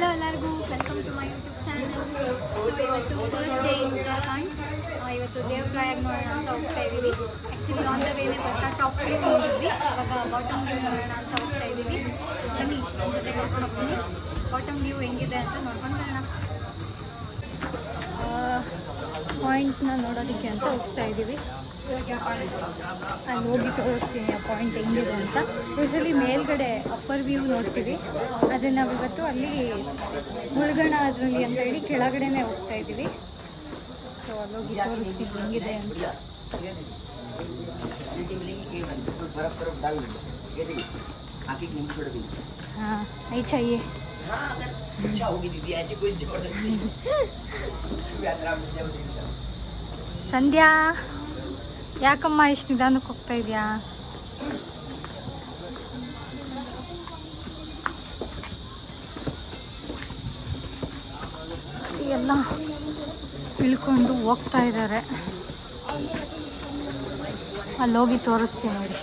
Hello ಎಲ್ಲರಿಗೂ welcome to my YouTube channel. So ಇವತ್ತು first day in Uttarakhand. ಇವತ್ತು ದೇವಪ್ರಯಾಗ್ ನೋಡೋಣ ಅಂತ ಹೋಗ್ತಾ ಇದ್ದೀವಿ. ಆ್ಯಕ್ಚುಲಿ ಆನ್ ದ ವೇನೆ ಬರ್ತಾ ಟಾಪ್ ವ್ಯೂ ನೋಡಿದ್ವಿ, ಇವಾಗ ಬಾಟಮ್ ವ್ಯೂ ನೋಡೋಣ ಅಂತ ಹೋಗ್ತಾ ಇದ್ದೀವಿ. ಬನ್ನಿ ನಮ್ಮ ಜೊತೆ ಕರ್ಕೊಂಡು ಹೋಗ್ತೀನಿ. ಬಾಟಮ್ ವ್ಯೂ ಹೆಂಗಿದೆ ಅಂತ ನೋಡ್ಕೊಂಡು ಬರೋಣ. ಪಾಯಿಂಟ್ನ ನೋಡೋದಕ್ಕೆ ಅಂತ ಹೋಗ್ತಾ ಇದ್ದೀವಿ. ಅಲ್ಲಿ ಹೋಗಿ ತೋರಿಸ್ತೀನಿ ಆ ಪಾಯಿಂಟ್ ಹೆಂಗಿದೆ ಅಂತ. ಯೂಶಲಿ ಮೇಲ್ಗಡೆ ಅಪ್ಪರ್ ವ್ಯೂ ನೋಡ್ತೀವಿ, ಆದರೆ ನಾವಿವತ್ತು ಅಲ್ಲಿ ಮುಳುಗೋಣ ಅದರಲ್ಲಿ ಅಂತ ಹೇಳಿ ಕೆಳಗಡೆನೇ ಹೋಗ್ತಾ ಇದ್ದೀವಿ. ಸೊ ಅಲ್ಲೋಗಿ ತೋರಿಸ್ತೀವಿ ಹೆಂಗಿದೆ ಅಂತ. हाँ नहीं चाहिए। ಸಂಧ್ಯಾ ಯಾಕಮ್ಮ ಇಷ್ಟು ನಿಧಾನಕ್ಕೆ ಹೋಗ್ತಾ ಇದೆಯಾ? ಎಲ್ಲ ಇಳ್ಕೊಂಡು ಹೋಗ್ತಾ ಇದ್ದಾರೆ. ಅಲ್ಲೋಗಿ ತೋರಿಸ್ತೀನಿ ನೋಡಿ.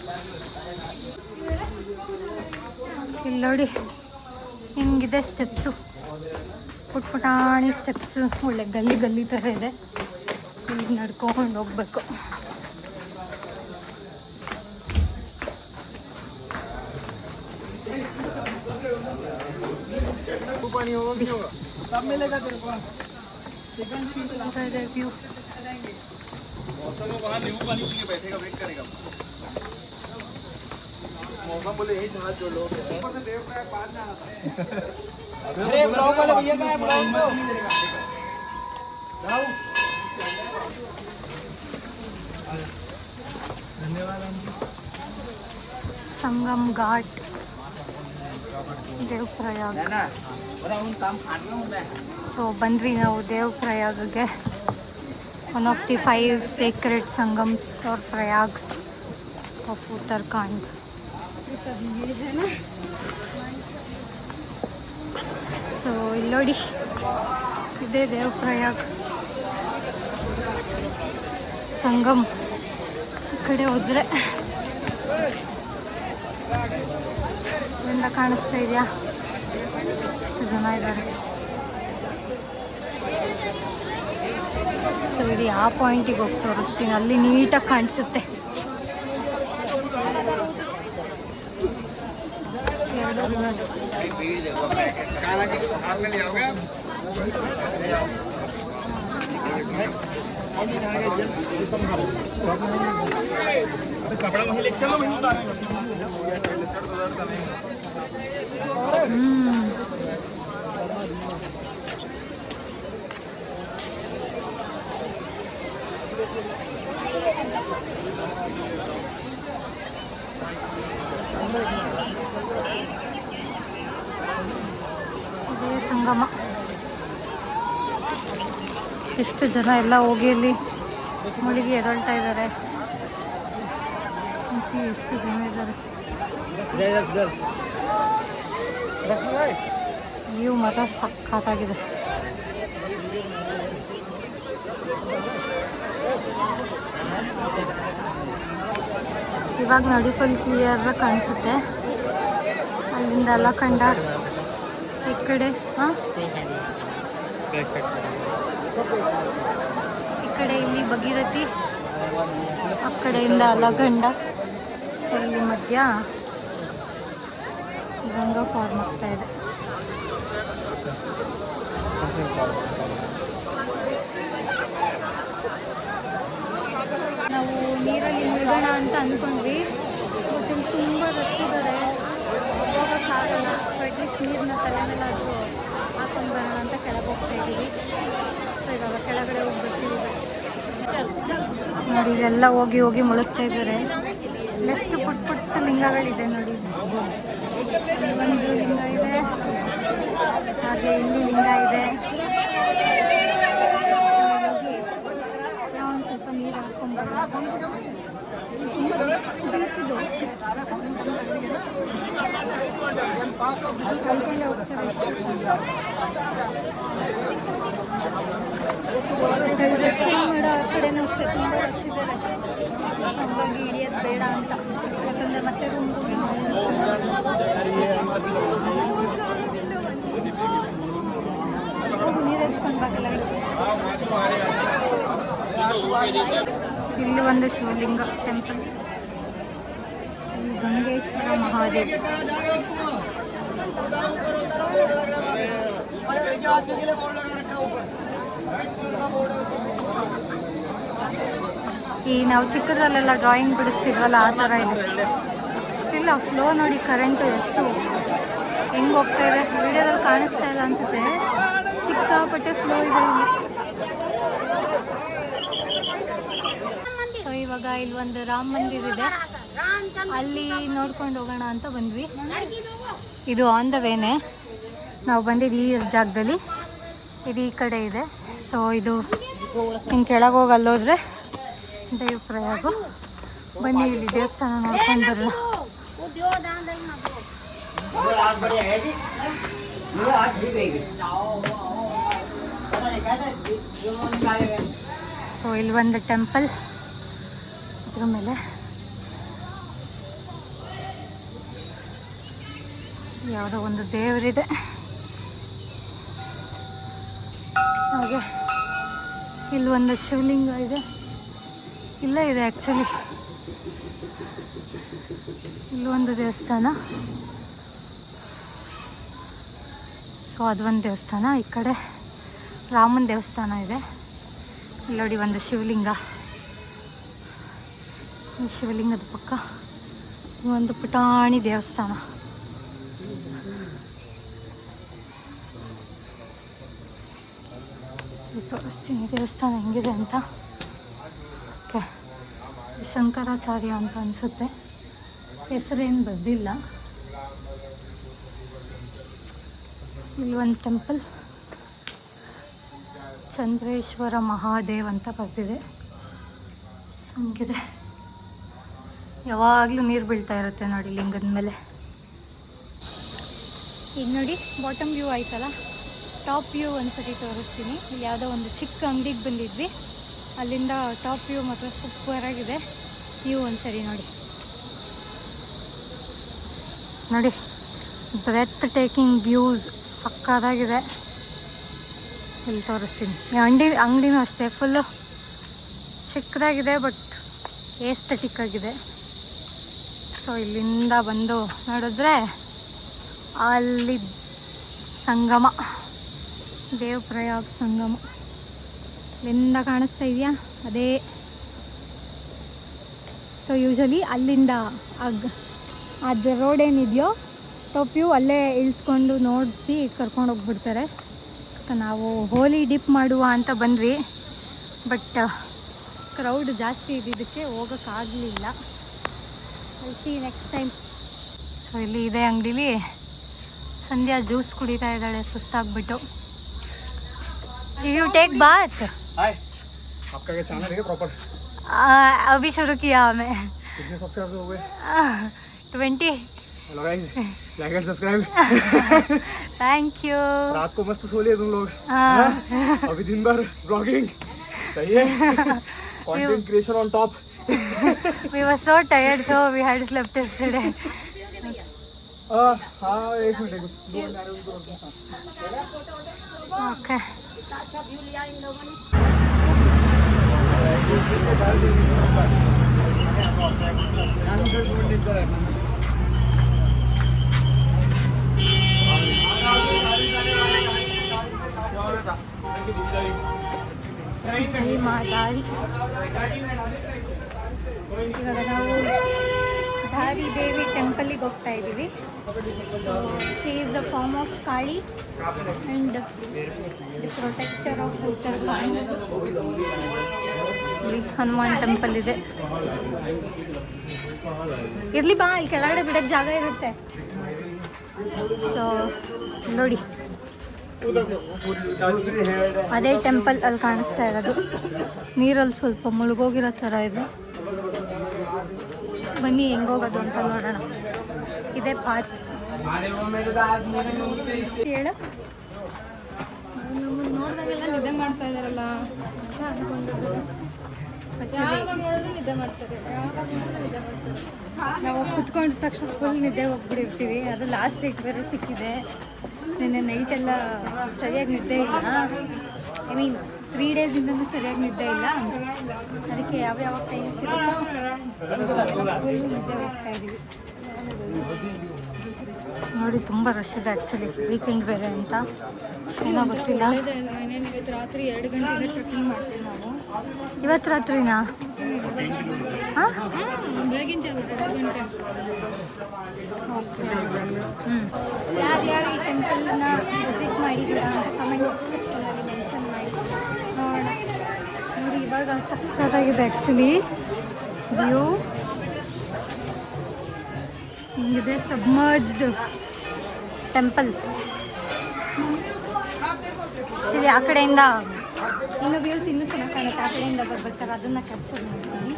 ಇಲ್ಲಿ ನೋಡಿ ಹಿಂಗಿದೆ ಸ್ಟೆಪ್ಸು, ಪುಟ್ಪುಟಾಣಿ ಸ್ಟೆಪ್ಸು, ಒಳ್ಳೆ ಗಲ್ಲಿ ಗಲ್ಲಿ ಥರ ಇದೆ. ಇಲ್ಲಿ ನಡ್ಕೊಂಡು ಹೋಗ್ಬೇಕು. मौसम बोले यही साथ जो लोग हैं बाद में अरे ब्लॉग वाले भैया का है ब्लॉग को जाओ। धन्यवाद। संगम घाट ದೇವಪ್ರಯಾಗ್. ಸೊ ಬಂದ್ವಿ ನಾವು ದೇವಪ್ರಯಾಗ್ಗೆ. One of the 5 sacred sangams or prayags of Uttarakhand. So ಇಲ್ಲಿ ನೋಡಿ ಇದೇ ದೇವಪ್ರಯಾಗ್ ಸಂಗಮ್. ಈ ಕಡೆ ಹೋದ್ರೆ ಇಲ್ಲಿಂದ ಕಾಣಿಸ್ತಾ ಇದೆಯಾ ಎಷ್ಟು ಜನ ಇದ್ದಾರೆ. ಸೊ ಇದು ಆ ಪಾಯಿಂಟಿಗೆ ಹೋಗಿ ತೋರಿಸ್ತೀನಿ, ಅಲ್ಲಿ ನೀಟಾಗಿ ಕಾಣಿಸುತ್ತೆ. कपड़ा वहीं ले चलो, वहीं उतारेंगे। ಇದೇ ಸಂಗಮ. ಎಷ್ಟು ಜನ ಎಲ್ಲ ಹೋಗಿ ಅಲ್ಲಿ ಮುಳುಗಿ ಎದೊಳ್ತಾ ಇದ್ದಾರೆ. ಎಷ್ಟು ಜನ ಇದ್ದಾರೆ. ವ್ಯೂ ಮಾತ್ರ ಸಖತ್ತಾಗಿದೆ. ಇವಾಗ ನೋಡಿ ಫುಲ್ ಕ್ಲಿಯರ್ ಕಾಣಿಸುತ್ತೆ. ಅಲ್ಲಿಂದ ಎಲ್ಲ ಕಂಡ ಈ ಕಡೆ ಈ ಕಡೆ ಇಲ್ಲಿ ಭಗೀರಥಿ, ಆ ಕಡೆಯಿಂದ ಅಲಗಂಡ, ಇಲ್ಲಿ ಮಧ್ಯ ಗಂಗಾ ಫಾರ್ಮ್ ಆಗ್ತಾ ಇದೆ. ನಾವು ನೀರಲ್ಲಿ ಮುಳುಗೋಣ ಅಂತ ಅಂದ್ಕೊಂಡ್ವಿ, ಬಟ್ ಇಲ್ಲಿ ತುಂಬ ರಶ್ ಇದ್ದಾರೆ, ಹೋಗೋಕ್ಕಾಗಲ್ಲ. ಸೊ ಅಟ್ಲೀಸ್ಟ್ ನೀರನ್ನ ತಲೆ ಮೇಲಾದರೂ ಹಾಕೊಂಡು ಬರೋಣ ಅಂತ ಕೆಳಗೆ ಹೋಗ್ತಾ ಇದ್ದೀವಿ. ಸೊ ಇವಾಗ ಕೆಳಗಡೆ ಹೋಗಿ ಬರ್ತೀವಿ. ನೋಡಿ ಇಲ್ಲೆಲ್ಲ ಹೋಗಿ ಹೋಗಿ ಮುಳುಗ್ತಾ ಇದ್ದಾರೆ. ಎಷ್ಟು ಪುಟ್ಟ ಪುಟ್ಟ ಲಿಂಗಗಳಿದೆ ನೋಡಿ. ಒಂದು ಲಿಂಗ ಇದೆ, ಹಾಗೆ ಇಲ್ಲಿ ಲಿಂಗ ಇದೆ. ನಾವು ಒಂದು ಸ್ವಲ್ಪ ನೀರು ಹಾಕ್ಕೊಂಡ್ಬರೋಣ. ತುಂಬ ಡೀಪಿದು ಕಲ್ಕೊಂಡೆ ಹೋಗ್ತಾರೆ. ರಶ್ ಮಾಡೋ ಆ ಕಡೆನೂ ಅಷ್ಟೇ ತುಂಬ ರಶ್ ಇದ್ದಾರೆ. ಹಾಗಾಗಿ ಇಳಿಯೋದು ಬೇಡ ಅಂತ, ಯಾಕಂದರೆ ಮತ್ತೆ ರೂಮ್ ಹೋಗಿ ನಾವು ಇಲ್ಲಿ ಒಂದು ಶಿವಲಿಂಗ ಟೆಂಪಲ್, ಶ್ರೀ ಗಂಗೇಶ್ವರ ಮಹಾದೇವ್. ಈ ನಾವು ಚಿಕ್ಕದ್ರಲ್ಲೆಲ್ಲ ಡ್ರಾಯಿಂಗ್ ಬಿಡಿಸ್ತಿದ್ವಲ್ಲ ಆ ಥರ ಇದೆ. ಸ್ಟಿಲ್ ಆ ಫ್ಲೋ ನೋಡಿ, ಕರೆಂಟು ಎಷ್ಟು ಹೆಂಗೆ ಹೋಗ್ತಾ ಇದೆ. ವಿಡಿಯೋದಲ್ಲಿ ಕಾಣಿಸ್ತಾ ಇಲ್ಲ ಅನಿಸುತ್ತೆ, ಸಿಕ್ಕಾಪಟ್ಟೆ ಫ್ಲೋ ಇದೆ ಇಲ್ಲಿ. ಸೊ ಇವಾಗ ಇಲ್ಲಿ ಒಂದು ರಾಮ ಮಂದಿರ ಇದೆ, ಅಲ್ಲಿ ನೋಡ್ಕೊಂಡು ಹೋಗೋಣ ಅಂತ ಬಂದ್ವಿ. ಇದು ಆನ್ ದ ವೇನೆ, ನಾವು ಬಂದಿದ್ದು ಈ ಜಾಗದಲ್ಲಿ, ಇದು ಈ ಕಡೆ ಇದೆ. ಸೊ ಇದು ಹಿಂಗೆ ಕೆಳಗೆ ಹೋಗಿ ಅಲ್ಲೋದ್ರೆ ದೇವಪ್ರಯಾಗ. ಬನ್ನಿ ಇಲ್ಲಿ ದೇವಸ್ಥಾನ ನೋಡ್ಕೊಂಡು ಬರೋಣ. ಸೊ ಇಲ್ಲಿ ಒಂದು ಟೆಂಪಲ್, ಇದ್ರ ಮೇಲೆ ಯಾವುದೋ ಒಂದು ದೇವರಿದೆ. ಹಾಗೆ ಇಲ್ಲಿ ಒಂದು ಶಿವಲಿಂಗ ಇದೆ, ಇಲ್ಲೇ ಇದೆ ಆ್ಯಕ್ಚುಲಿ. ಇಲ್ಲೊಂದು ದೇವಸ್ಥಾನ, ಸೊ ಅದೊಂದು ದೇವಸ್ಥಾನ. ಈ ಕಡೆ ರಾಮನ ದೇವಸ್ಥಾನ ಇದೆ. ಇಲ್ಲಿ ನೋಡಿ ಒಂದು ಶಿವಲಿಂಗ, ಈ ಶಿವಲಿಂಗದ ಪಕ್ಕ ಒಂದು ಪುಟಾಣಿ ದೇವಸ್ಥಾನ. ತೋರಿಸ್ತೀನಿ ದೇವಸ್ಥಾನ ಹೆಂಗಿದೆ ಅಂತ. ಓಕೆ, ಶಂಕರಾಚಾರ್ಯ ಅಂತ ಅನಿಸುತ್ತೆ, ಹೆಸರೇನು ಬರ್ದಿಲ್ಲ. ಇಲ್ಲಿ ಒಂದು ಟೆಂಪಲ್, ಚಂದ್ರೇಶ್ವರ ಮಹಾದೇವ್ ಅಂತ ಬರ್ತಿದೆ. ಹಂಗಿದೆ, ಯಾವಾಗಲೂ ನೀರು ಬೀಳ್ತಾ ಇರುತ್ತೆ ನೋಡಿ ಲಿಂಗದ ಮೇಲೆ. ಈಗ ನೋಡಿ ಬಾಟಮ್ ವ್ಯೂ ಆಯ್ತಲ್ಲ, ಟಾಪ್ ವ್ಯೂ ಒಂದ್ಸತಿ ತೋರಿಸ್ತೀನಿ. ಇಲ್ಲಿ ಯಾವುದೋ ಒಂದು ಚಿಕ್ಕ ಅಂಗಡಿಗೆ ಬಂದಿದ್ವಿ, ಅಲ್ಲಿಂದ ಟಾಪ್ ವ್ಯೂ ಮಾತ್ರ ಸೂಪರಾಗಿದೆ. ವ್ಯೂ ಒಂದ್ಸರಿ ನೋಡಿ. ನೋಡಿ, ಬ್ರೆತ್ ಟೇಕಿಂಗ್ ವ್ಯೂಸ್ ಸಕ್ಕತ್ತಾಗಿದೆ. ಇಲ್ಲಿ ತೋರಿಸ್ತೀನಿ. ಅಂಗಡಿನೂ ಅಷ್ಟೇ, ಫುಲ್ಲು ಚಿಕ್ಕದಾಗಿದೆ ಬಟ್ ಏಸ್ಥೆಟಿಕ್ ಆಗಿದೆ. ಸೊ ಇಲ್ಲಿಂದ ಬಂದು ನೋಡಿದ್ರೆ ಅಲ್ಲಿ ಸಂಗಮ, ದೇವಪ್ರಯಾಗ್ ಸಂಗಮ ಇಲ್ಲಿಂದ ಕಾಣಿಸ್ತಾ ಇದೆಯಾ, ಅದೇ. ಸೊ ಯೂಶಲಿ ಅಲ್ಲಿಂದ ಅದು ರೋಡ್ ಏನಿದೆಯೋ ಟಾಪ್ ವ್ಯೂ ಅಲ್ಲೇ ಇಳಿಸ್ಕೊಂಡು ನೋಡಿಸಿ ಕರ್ಕೊಂಡು ಹೋಗ್ಬಿಡ್ತಾರೆ. ಸೊ ನಾವು ಹೋಲಿ ಡಿಪ್ ಮಾಡುವ ಅಂತ ಬಂದ್ವಿ, ಬಟ್ ಕ್ರೌಡ್ ಜಾಸ್ತಿ ಇದ್ದಿದ್ದಕ್ಕೆ ಹೋಗೋಕ್ಕಾಗಲಿಲ್ಲ. See next time. ಸೊ ಇಲ್ಲಿ ಇದೆ ಅಂಗಡೀಲಿ ಸಂಧ್ಯಾ ಜ್ಯೂಸ್ ಕುಡಿತಾ ಇದ್ದಾಳೆ ಸುಸ್ತಾಗ್ಬಿಟ್ಟು. You take bath? हाय, आपका क्या चैनल है प्रॉपर? अभी शुरू किया हमें. कितने सब्सक्राइबर हो गए? 20. Hello guys, like and subscribe. Thank you. रात को मस्त सो लिए तुम लोग. हाँ? अभी दिन भर ब्लॉगिंग. सही है. Content creation on top. We were so tired, so we had slept yesterday. हाँ, एक मिनट. Okay. ಜೈ ಮಾತಾರಿ. ಇವಾಗ ನಾವು ಧಾರಿ ದೇವಿ ಟೆಂಪಲಿಗೆ ಹೋಗ್ತಾ ಇದ್ದೀವಿ. So she is the form of Kali and the protector of Uttarakhand. ಇಲ್ಲಿ ಹನುಮಾನ್ ಟೆಂಪಲ್ ಇದೆ. ಇರಲಿ ಬಾ, ಇಲ್ಲಿ ಕೆಳಗಡೆ ಬಿಡೋಕ್ಕೆ ಜಾಗ ಇರುತ್ತೆ. ಸೊ ನೋಡಿ, ಅದೇ ಟೆಂಪಲ್ ಅಲ್ಲಿ ಕಾಣಿಸ್ತಾ ಇರೋದು. ನೀರಲ್ಲಿ ಸ್ವಲ್ಪ ಮುಳುಗೋಗಿರೋ ಥರ ಇದೆ. ಬನ್ನಿ ಹೆಂಗೋಗೋದು ಅಂತ ನೋಡೋಣ. ಇದೇ ಪಾತ್. ಹೇಳು, ನಮ್ಮನ್ನು ನೋಡಿದಾಗೆಲ್ಲ ನಿದ್ದೆ ಮಾಡ್ತಾ ಇದ್ದಾರಲ್ಲ ನಿದ್ದೆ ಮಾಡ್ತಾರೆ. ನಾವು ಕುತ್ಕೊಂಡ ತಕ್ಷಣ ಫುಲ್ ನಿದ್ದೆ ಹೋಗ್ಬಿಟ್ಟಿರ್ತೀವಿ. ಅದು ಲಾಸ್ಟ್ ಸೀಟ್ ಬೇರೆ ಸಿಕ್ಕಿದೆ. ನಿನ್ನೆ ನೈಟೆಲ್ಲ ಸರಿಯಾಗಿ ನಿದ್ದೆ ಇಲ್ಲ. ಐ ಮೀನ್ 3 ಡೇಸಿಂದನೂ ಸರಿಯಾಗಿ ನಿದ್ದೆ ಇಲ್ಲ. ಅದಕ್ಕೆ ಯಾವ್ಯಾವ ಟೈಮ್ಸ್ ಇರುತ್ತೋ ಫುಲ್ ನಿದ್ದೆ ಹೋಗ್ತಾ ಇದ್ದೀವಿ. ನೋಡಿ ತುಂಬ ರಶ್ ಇದೆ ಆ್ಯಕ್ಚುಲಿ, ವೀಕೆಂಡ್ ಬೇರೆ ಅಂತ ಏನೋ ಗೊತ್ತಿಲ್ಲ. ಇವತ್ತು ರಾತ್ರಿ 2 ಗಂಟೆಗೆ ಟ್ರೆಕ್ಕಿಂಗ್ ಮಾಡ್ತೀವಿ ನಾವು. ಇವತ್ತು ರಾತ್ರಿನಾ? ಹಾಂ, ಬೆಳಗಿನ ಜಾವ 2 ಗಂಟೆ. ಓಕೆ. ಯಾರ್ಯಾರು ಈ ಟೆಂಪಲ್ನ ವಿಸಿಟ್ ಮಾಡಿದ್ದೀರಾ ಅಂತ ಕಮೆಂಟ್ ಸೆಕ್ಷನಲ್ಲಿ ಮೆನ್ಷನ್ ಮಾಡಿ ನೋಡೋಣ. ನೋಡಿ ಇವಾಗ ಸಕ್ಕತ್ತಾಗಿದೆ ಆ್ಯಕ್ಚುಲಿ ವ್ಯೂ. ಹಿಂಗಿದೆ ಸಬ್ಮರ್ಜ್ಡ್ ಟೆಂಪಲ್. ಆ್ಯಕ್ಚುಲಿ ಆ ಕಡೆಯಿಂದ ಇನ್ನು ವ್ಯೂಸ್ ಇನ್ನೂ ಚೆನ್ನಾಗಿ ಕಾಣುತ್ತೆ. ಆ ಕಡೆಯಿಂದ ಬರ್ಬೇಕಾದ್ರೆ ಅದನ್ನು ಕ್ಯಾಪ್ಚರ್ ಮಾಡ್ತೀನಿ.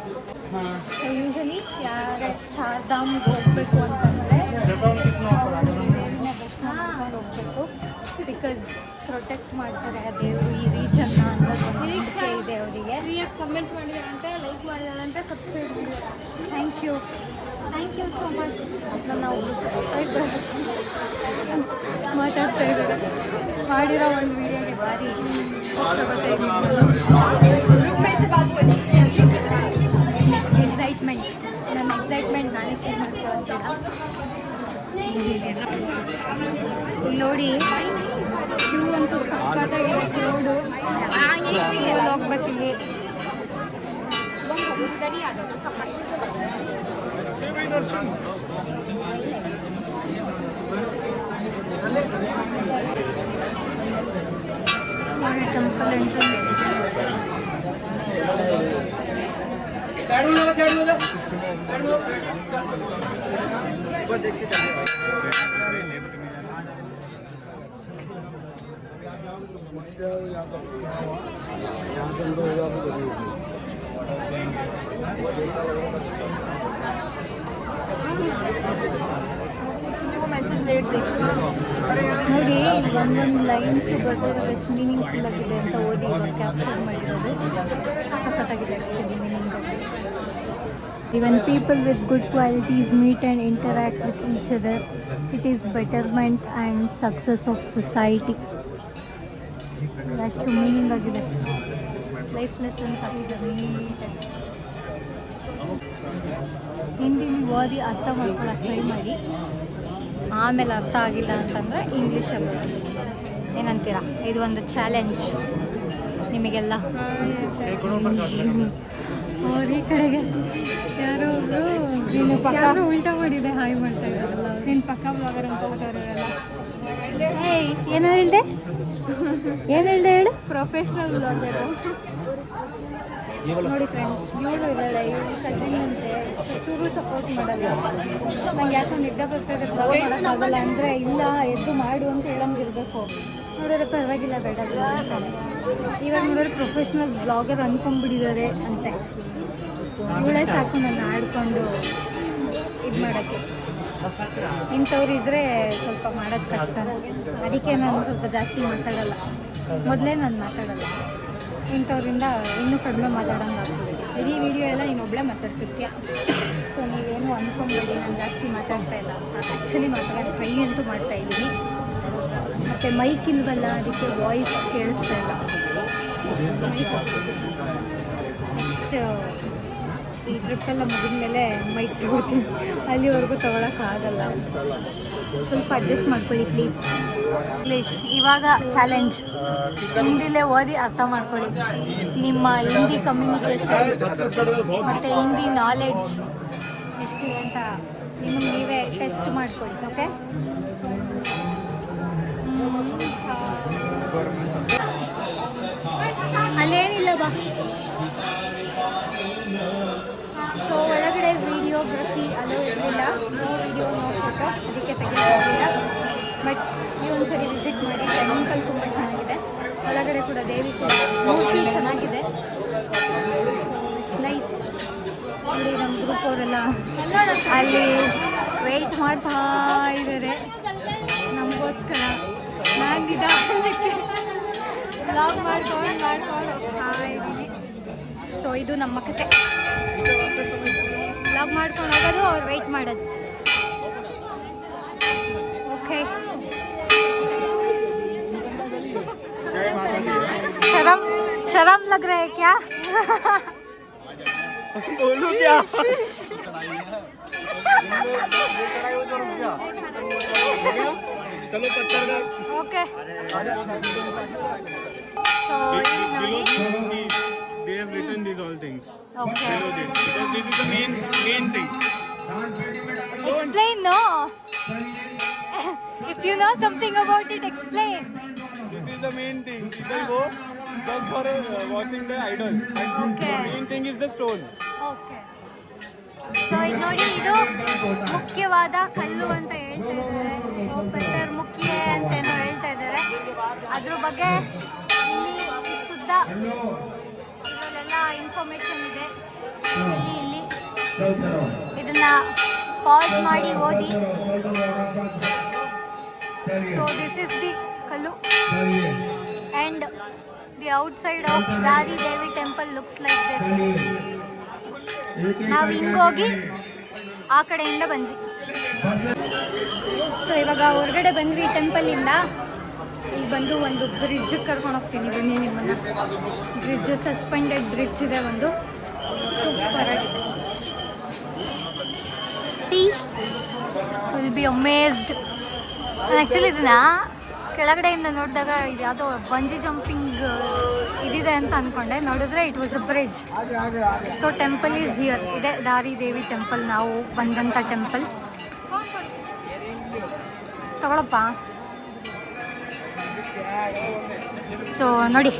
ಯೂಶಲಿ ಯಾರೇ ಚಾರ್ಧಾಮ್ಗೆ ಹೋಗಬೇಕು ಅಂತಂದರೆ ದೇವರನ್ನ ದರ್ಶನ ಮಾಡ್ಕೊಂಡು ಹೋಗಬೇಕು. ಬಿಕಾಸ್ ಪ್ರೊಟೆಕ್ಟ್ ಮಾಡ್ತಾರೆ ಆ ದೇವರು ಈ ರೀಚನ್ನ ಅನ್ನೋದು ನಿರೀಕ್ಷೆ ಇದೆ ಅವರಿಗೆ. ಫ್ರೀಯಾಗಿ ಕಮೆಂಟ್ ಮಾಡಿದಾರಂತೆ, ಲೈಕ್ ಮಾಡಿದಾರಂತೆ, ಸಬ್ಸ್ಕ್ರೈಬ್ ಮಾಡಿದ್ದಾರೆ. Thank you so much. ನನ್ನ ಒಬ್ಬರು ಸಬ್ಸ್ಕ್ರೈಬರ್ ಮಾತಾಡ್ತಾ ಇದ್ದಾರೆ. ಮಾಡಿರೋ ಒಂದು ವಿಡಿಯೋಗೆ ಭಾರಿ ತಗೋತಾ ಎಕ್ಸೈಟ್ಮೆಂಟ್. ನನ್ನ ಎಕ್ಸೈಟ್ಮೆಂಟ್ ನಾನೇ ಫೀಲ್ ಮಾಡ್ಕೊಳ್ತೀರ. ಇಲ್ಲಿ ನೋಡಿ ಕ್ಯೂ ಅಂತೂ ಸಕ್ಕತ್ತಾಗಿದೆ. ಕ್ರೌಡು ಹೋಗ್ಬೇಕಿಲ್ಲಿ. Temple entrance. ನೋಡಿ ಒಂದೊಂದು ಲೈನ್ಸ್ ಬರ್ದಿರೋದು ಎಷ್ಟು ಮೀನಿಂಗ್ಫುಲ್ ಆಗಿದೆ ಅಂತ ಓದಿ ಕ್ಯಾಪ್ಚರ್ ಮಾಡಿರೋದು. ಸಖತ್ತಾಗಿದೆ actually meaning. Even people with good qualities meet and interact with each other. It is betterment and success of society. ಅಷ್ಟು ಮೀನಿಂಗ್ ಆಗಿದೆ. ಲೈಫ್ ಲೆಸನ್ಸ್ ಆಗಿದೆ ನೀಟಾಗಿ. ಹಿಂದಿಲಿ ಓದಿ ಅರ್ಥ ಮಾಡ್ಕೊಳ್ಳೋಕೆ ಟ್ರೈ ಮಾಡಿ. ಆಮೇಲೆ ಅರ್ಥ ಆಗಿಲ್ಲ ಅಂತಂದರೆ ಇಂಗ್ಲೀಷಲ್ಲಿ ಏನಂತೀರ? ಇದು ಒಂದು ಚಾಲೆಂಜ್ ನಿಮಗೆಲ್ಲ. ಅವ್ರ ಈ ಕಡೆಗೆ ಯಾರೋ ಒಬ್ರು ನೀನು ಪಕ್ಕ ಉಲ್ಟಾ ಮಾಡಿದೆ ಹಾಯ್ ಮಾಡ್ತಾ ಇದ್ದಾರಲ್ಲ, ನೀನು ಪಕ್ಕ ಬ್ಲಾಗರ್ ಅನ್ಕೋತಾರಲ್ಲ. ಏಯ್ ಏನೋ ಹೇಳ್ದೆ ಹೇಳು. Professional blogger. ನೋಡಿ ಫ್ರೆಂಡ್ಸ್, ಇವಳು ಇದ್ದಾಳೆ, ಇವಳು ಕಸಿನ್ ಅಂತೆ. ಚೂರು ಸಪೋರ್ಟ್ ಮಾಡಲ್ಲ. ನಂಗೆ ಯಾಕೋ ನಿದ್ದೆ ಬರ್ತಾಯಿದೆ, ಬ್ಲಾಗ್ ಮಾಡೋಕ್ಕಾಗಲ್ಲ ಅಂದರೆ ಇಲ್ಲ ಎದ್ದು ಮಾಡು ಅಂತ ಹೇಳಂಗಿರ್ಬೇಕು. ನೋಡಿದ್ರೆ ಪರವಾಗಿಲ್ಲ ಬೇಡ ಅಂತಾನೆ. ಇವಾಗ ನೋಡಿದ್ರೆ ಪ್ರೊಫೆಷ್ನಲ್ ಬ್ಲಾಗರ್ ಅಂದ್ಕೊಂಡ್ಬಿಟ್ಟಿದ್ದಾರೆ ಅಂತೆ. ಇವಳೇ ಸಾಕು ನನ್ನ ಆಡ್ಕೊಂಡು ಇದು ಮಾಡೋಕ್ಕೆ. ಇಂಥವ್ರು ಇದ್ದರೆ ಸ್ವಲ್ಪ ಮಾಡೋದು ಕಷ್ಟ. ಅದಕ್ಕೆ ನಾನು ಸ್ವಲ್ಪ ಜಾಸ್ತಿ ಮಾತಾಡಲ್ಲ. ಮೊದಲೇ ನಾನು ಮಾತಾಡಲ್ಲ. ಇಂಥವ್ರಿಂದ ಇನ್ನೂ ಕಡಿಮೆ ಮಾತಾಡೋಂಗೆ ಆಗ್ತದೆ. ಇಡೀ ವಿಡಿಯೋ ಎಲ್ಲ ಇನ್ನೊಬ್ಬಳೇ ಮಾತಾಡ್ತಿರ್ತೀಯ. ಸೊ ನೀವೇನು ಅಂದ್ಕೊಂಬೇಡಿ ನಾನು ಜಾಸ್ತಿ ಮಾತಾಡ್ತಾ ಇಲ್ಲ ಅಂತ. ಆ್ಯಕ್ಚುಲಿ ಮಾತಾಡೋಕ್ಕೆ ಟ್ರೈ ಅಂತೂ ಮಾಡ್ತಾಯಿದ್ದೀನಿ. ಮತ್ತು ಮೈಕ್ ಇಲ್ವಲ್ಲ, ಅದಕ್ಕೆ ವಾಯ್ಸ್ ಕೇಳಿಸ್ತಾ ಇಲ್ಲ. ನೆಕ್ಸ್ಟ್ ಈ ಟ್ರಿಪ್ಪೆಲ್ಲ ಮುಗಿದ ಮೇಲೆ ಮೈಕ್ ತಗೋತೀನಿ. ಅಲ್ಲಿವರೆಗೂ ತೊಗೊಳಕ್ಕಾಗಲ್ಲ. ಸ್ವಲ್ಪ ಅಡ್ಜಸ್ಟ್ ಮಾಡ್ಕೊಳ್ಳಿ ಪ್ಲೀಸ್. ಇವಾಗ ಚಾಲೆಂಜ್, ಹಿಂದಿಲೇ ಓದಿ ಅರ್ಥ ಮಾಡ್ಕೊಳ್ಳಿ. ನಿಮ್ಮ ಹಿಂದಿ ಕಮ್ಯುನಿಕೇಷನ್ ಮತ್ತು ಹಿಂದಿ ನಾಲೆಡ್ಜ್ ಎಷ್ಟಿದೆ ಅಂತ ನಿಮಗೆ ನೀವೇ ಟೆಸ್ಟ್ ಮಾಡ್ಕೊಳ್ಳಿ. ಓಕೆ, ಅಲ್ಲೇನಿಲ್ಲ ಬಾ. ಸೊ ಒಳಗಡೆ ವಿಡಿಯೋಗ್ರಫಿ ಅಲೋ ಇರಲಿಲ್ಲ. ನೋ ವಿಡಿಯೋ ನೋ ಫೋಟೋ, ಅದಕ್ಕೆ ತೆಗೆಯೋದಿಲ್ಲ. ಬಟ್ ನೀವೊಂದ್ಸರಿ ವಿಸಿಟ್ ಮಾಡಿ. ಟೆಂಪಲ್ ತುಂಬ ಚೆನ್ನಾಗಿದೆ. ಒಳಗಡೆ ಕೂಡ ದೇವಿ ಕೂಡ ಮೂರ್ತಿ ಚೆನ್ನಾಗಿದೆ. It's nice. ನೋಡಿ ನಮ್ಮ ಗ್ರೂಪ್ ಅವರೆಲ್ಲ ಅಲ್ಲಿ ವೆಯ್ಟ್ ಮಾಡ್ತಾ ಇದ್ದಾರೆ ನಮಗೋಸ್ಕರ. ನಾನು ನಿಧಾನಕ್ಕೆ ಬ್ಲಾಗ್ ಮಾಡ್ಕೊಂಡು ಹೋಗ್ತಾ ಇದ್ದೀನಿ. ಸೊ ಇದು ನಮ್ಮ ಕತೆ. ಬ್ಲಾಗ್ ಮಾಡ್ಕೊಂಡು ಹೋಗೋದು, ಅವ್ರು ವೆಯ್ಟ್ ಮಾಡೋದು. ಓಕೆ, शर्म लग रहा है क्या? बोलू क्या? चलो पत्थर का okay so See, they have written these all things. Okay Below this. Because this is the main thing. explain no if you know something about it explain. This is the main thing. People go just for watching the idol. And Okay. the main thing is the stone. Okay so ಇದು ನೋಡಿ ಇದು ಮುಖ್ಯವಾದ ಕಲ್ಲು ಅಂತ ಹೇಳ್ತಾ ಇದ್ದಾರೆ ಪೆಟ್ಟರ್ ಮುಖ್ಯ ಅಂತೇನೋ ಹೇಳ್ತಾ ಇದ್ದಾರೆ ಅದ್ರ ಬಗ್ಗೆ ಇಲ್ಲಿ ಇಷ್ಟುದ್ದ ಇದರಲ್ಲೆಲ್ಲ ಇನ್ಫಾರ್ಮೇಷನ್ ಇದೆ ಇಲ್ಲಿ ಇದನ್ನ ಪಾಸ್ ಮಾಡಿ ಓದಿ ಸೊ ದಿಸ್ ಇಸ್ ದಿ ಕಲ್ಲು ಆ್ಯಂಡ್ ದಿ ಔಟ್ಸೈಡ್ ಆಫ್ ದಾರಿ ದೇವಿ ಟೆಂಪಲ್ ಲುಕ್ಸ್ ಲೈಕ್ ದಿಸ್ ನಾವು ಹಿಂಗೋಗಿ ಆ ಕಡೆಯಿಂದ ಬಂದ್ವಿ ಸೊ ಇವಾಗ ಹೊರಗಡೆ ಬಂದ್ವಿ ಟೆಂಪಲಿಂದ ಇಲ್ಲಿ ಬಂದು ಒಂದು ಬ್ರಿಡ್ಜ್ ಕರ್ಕೊಂಡು ಹೋಗ್ತೀನಿ ಬನ್ನಿ ನಿಮ್ಮನ್ನು ಬ್ರಿಡ್ಜ್ ಸಸ್ಪೆಂಡೆಡ್ ಬ್ರಿಡ್ಜ್ ಇದೆ ಒಂದು ಸೂಪರ್ ಆಗಿದೆ C will be amazed actually ಇದನ್ನ ಕೆಳಗಡೆಯಿಂದ ನೋಡಿದಾಗ ಇದು ಯಾವುದೋ ಬಂಜಿ ಜಂಪಿಂಗ್ ಇದಿದೆ ಅಂತ ಅಂದ್ಕೊಂಡೆ ನೋಡಿದ್ರೆ it was a bridge so temple is here ಇದೆ ದಾರಿ ದೇವಿ ಟೆಂಪಲ್ ನಾವು ಬಂದಂಥ ಟೆಂಪಲ್ ತಗೊಳಪ್ಪ ಸೊ ನೋಡಿ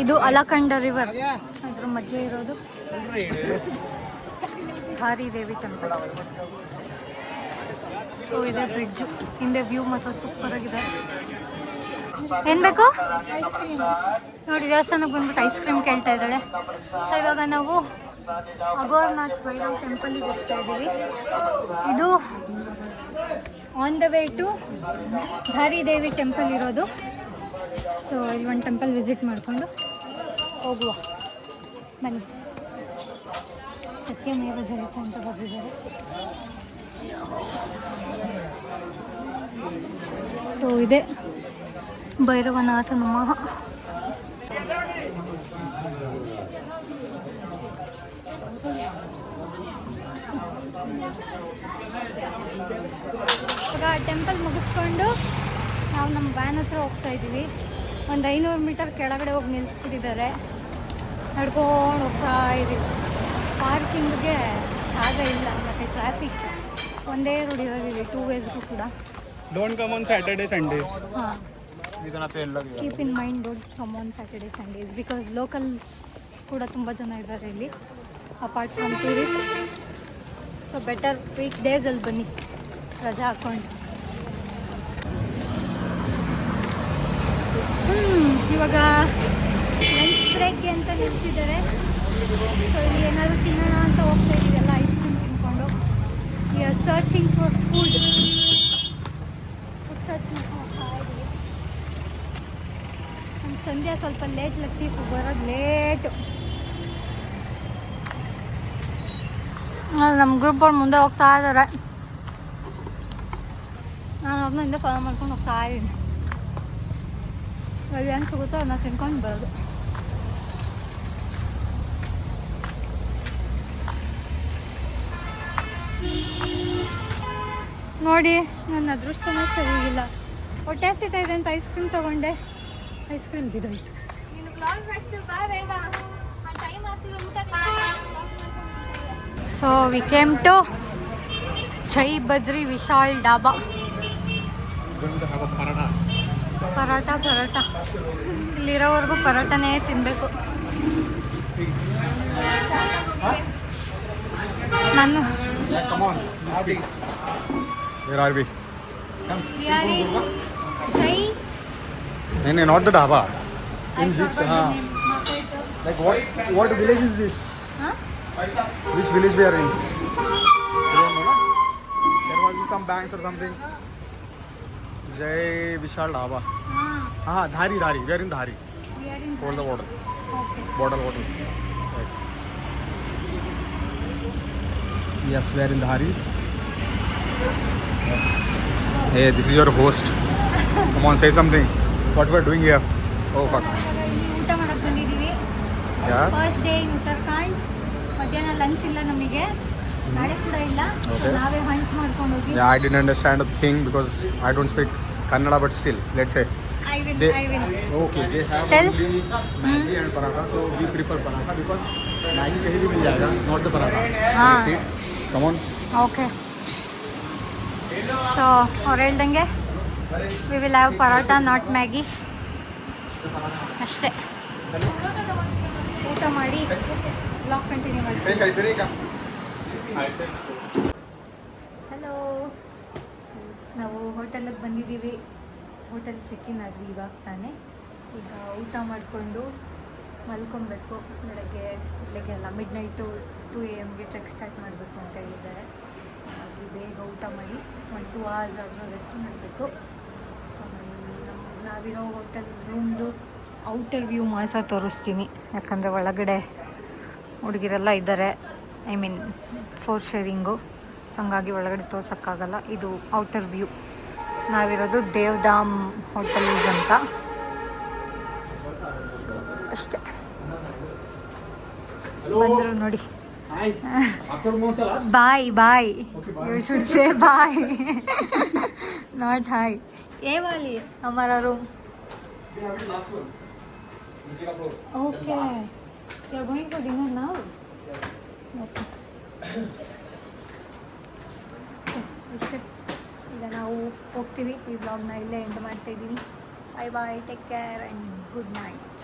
ಇದು ಅಲಕಂಡ ರಿವರ್ ಅದ್ರ ಮಧ್ಯೆ ಇರೋದು ದಾರಿ ದೇವಿ ಟೆಂಪಲ್ ಸೊ ಇದೆ ಬ್ರಿಡ್ಜು ಹಿಂದೆ ವ್ಯೂ ಮಾತ್ರ ಸೂಪರ್ ಆಗಿದೆ ಏನು ಬೇಕು ನೋಡಿ ದೇವಸ್ಥಾನಕ್ಕೆ ಬಂದ್ಬಿಟ್ಟು ಐಸ್ ಕ್ರೀಮ್ ಕೇಳ್ತಾ ಇದ್ದಾಳೆ ಸೊ ಇವಾಗ ನಾವು ಅಗೋರ್ನಾಥ್ ಭೈರವ್ ಟೆಂಪಲಿಗೆ ಹೋಗ್ತಾ ಇದ್ದೀವಿ ಇದು on the way to Dhari Devi temple ಇರೋದು ಸೊ ಇಲ್ಲಿ ಒಂದು ಟೆಂಪಲ್ ವಿಸಿಟ್ ಮಾಡಿಕೊಂಡು ಹೋಗುವ ಬನ್ನಿ ಸತ್ಯಮೇವ ಜಯತೆ ಅಂತ ಬರೆದಿದ್ದಾರೆ ಸೊ ಇದೆ ಭೈರವನಾಥ ನಮಃ ಇವಾಗ ಟೆಂಪಲ್ ಮುಗಿಸ್ಕೊಂಡು ನಾವು ನಮ್ಮ ವ್ಯಾನ್ ಹತ್ರ ಹೋಗ್ತಾ ಇದ್ದೀವಿ ಒಂದು 500 ಮೀಟರ್ ಕೆಳಗಡೆ ಹೋಗಿ ನಿಲ್ಲಿಸ್ಬಿಟ್ಟಿದ್ದಾರೆ ನಡ್ಕೊಂಡು ಹೋಗ್ತಾ ಇದ್ದೀವಿ ಪಾರ್ಕಿಂಗ್ಗೆ ಜಾಗ ಇಲ್ಲ ಮತ್ತು ಟ್ರಾಫಿಕ್ ಒಂದೇ ರೋಡ್ ಇರೋದಿದೆ 2 ವೇಸ್ಗೂ ಕೂಡ Don't come on Saturday, Sundays. ಹಾಂ keep in mind don't come on Saturday Sundays because locals ಕೂಡ ತುಂಬ ಜನ ಇದ್ದಾರೆ ಇಲ್ಲಿ apart from tourist so better week ಡೇಸಲ್ಲಿ ಬನ್ನಿ ರಜಾ ಹಾಕ್ಕೊಂಡು ಇವಾಗ ಲಂಚ್ ಬ್ರೇಕ್ಗೆ ಅಂತ ನಿಲ್ಲಿಸಿದ್ದಾರೆ ಸೊ ಇಲ್ಲಿ ಏನಾದರೂ ತಿನ್ನೋಣ ಅಂತ ಹೋಗ್ತಾ ಇದ್ದೀವಲ್ಲ ಐಸ್ ಕ್ರೀಮ್ ತಿನ್ಕೊಂಡು we are searching for food search ಮಾಡ್ಕೊಂಡು ಹೋಗ್ತಾ ಇದ್ದೀವಿ ನಮ್ಮ ಸಂಧ್ಯಾ ಸ್ವಲ್ಪ ಲೇಟ್ ಲತೀಫ್ ಬರೋದು ಲೇಟು ನಮ್ಮ ಗ್ರೂಪ್ ಅವ್ರು ಮುಂದೆ ಹೋಗ್ತಾ ಇದ್ದಾರೆ ನಾನು ಅವ್ರನ್ನ ಹಿಂದೆ ಫಾಲೋ ಮಾಡ್ಕೊಂಡು ಹೋಗ್ತಾ ಇದ್ದೀನಿ ಅಲ್ಲಿ ಹೆಂಗೆ ಸಿಗುತ್ತೋ ಅದನ್ನ ತಿನ್ಕೊಂಡು ಬರೋದು ನೋಡಿ ನನ್ನ ಅದೃಷ್ಟನೇ ಸರಿಯಿಲ್ಲ ಹೊಟ್ಟೆ ಹಸಿತಾ ಇದೆ ಅಂತ ಐಸ್ ಕ್ರೀಮ್ ತೊಗೊಂಡೆ ಐಸ್ ಕ್ರೀಮ್ ಬಿದ್ದೋಯ್ತು so we came to Jai Badri Vishal dhaba paratha ಇಲ್ಲಿರೋವರೆಗೂ ಪರಾಟನೇ ತಿನ್ನಬೇಕು ನಾನು Come on, speak. Where are we? Jai No, not the dhaba. I forgot the name. Makoito. Like what village is this? Huh? Which village we are in? You don't know, no? There must be some banks or something. Jai Vishal Dhaba. Ah, Dhari. We are in Dhari. we are in Hold the border. Okay. Border. Right. Yes, we are in Dhari. Hey, this is your host. Come on, say something. What we are doing here? Oh fuck. ಇವಾಗ ಇಲ್ಲಿ ಊಟ ಮಾಡಕ್ಕೆ ಬಂದಿದ್ದೀವಿ Yeah. First day in Uttarakhand. ಮಧ್ಯಾಹ್ನ lunch ಇಲ್ಲ ನಮಗೆ, ನಾಳೆ ಕೂಡ ಇಲ್ಲ. So Okay. ನಾವೇ ಹಂಟ್ ಮಾಡ್ಕೊಂಡು ಹೋಗಿ. Yeah, I didn't understand a thing because I don't speak Kannada, but still, let's say. I will. Okay, they have Tell. only Maggi and paratha, so we prefer paratha because Maggi कहीं भी मिल जाएगा, not the paratha. हाँ. That's it. Come on. Okay. So ಅವ್ರು ಹೇಳ್ದಂಗೆ we will have parotta, not Maggi. ಅಷ್ಟೇ. ಊಟ ಮಾಡಿ blog continue ಮಾಡಿ. ಹಲೋ. ನಾವು ಹೋಟೆಲಿಗೆ ಬಂದಿದ್ದೀವಿ. ಹೋಟೆಲ್ ಚೆಕ್-ಇನ್ ಆದ್ವಿ ಇವಾಗ ತಾನೇ. ಈಗ ಊಟ ಮಾಡಿಕೊಂಡು ಮಲ್ಕೊಬೇಕು. ಬೆಳಗ್ಗೆ ಅಲ್ಲ, mid night 2 AM trek start ಮಾಡಬೇಕು ಅಂತ ಹೇಳಿದ್ದಾರೆ. ಹಾಗಾಗಿ ಬೇಗ ಊಟ ಮಾಡಿ 1-2 hours ಆದರೂ ರೆಸ್ಟ್ ಮಾಡಬೇಕು. ಸೊ ನಾವಿರೋ ಹೋಟೆಲ್ ರೂಮ್ದು ಔಟರ್ ವ್ಯೂ ಮಾತ್ರ ತೋರಿಸ್ತೀನಿ, ಯಾಕಂದರೆ ಒಳಗಡೆ ಹುಡುಗಿರೆಲ್ಲ ಇದ್ದಾರೆ. I mean 4 sharing. ಸೊ ಹಂಗಾಗಿ ಒಳಗಡೆ ತೋರ್ಸೋಕ್ಕಾಗಲ್ಲ. ಇದು ಔಟರ್ ವ್ಯೂ. ನಾವಿರೋದು ದೇವ್ಧಾಮ್ ಹೋಟೆಲ್ಸ್ ಅಂತ. ಸೊ ಅಷ್ಟೇ, ಬಂದರು ನೋಡಿ. Hi. After months last. Bye bye. Okay, bye. You should say bye, not hi. ये वाली हमारा room. We have it last one. नीचे का floor. Okay. You are going for dinner now? Yes. Okay. ಇಷ್ಟೇ. ಈಗ ನಾವು ಹೋಗ್ತೀವಿ. ಈ ಬ್ಲಾಗ್ನ ಇಲ್ಲೇ ಎಂಡ್ ಮಾಡ್ತಾ ಇದ್ದೀನಿ. Bye bye, take care and good night.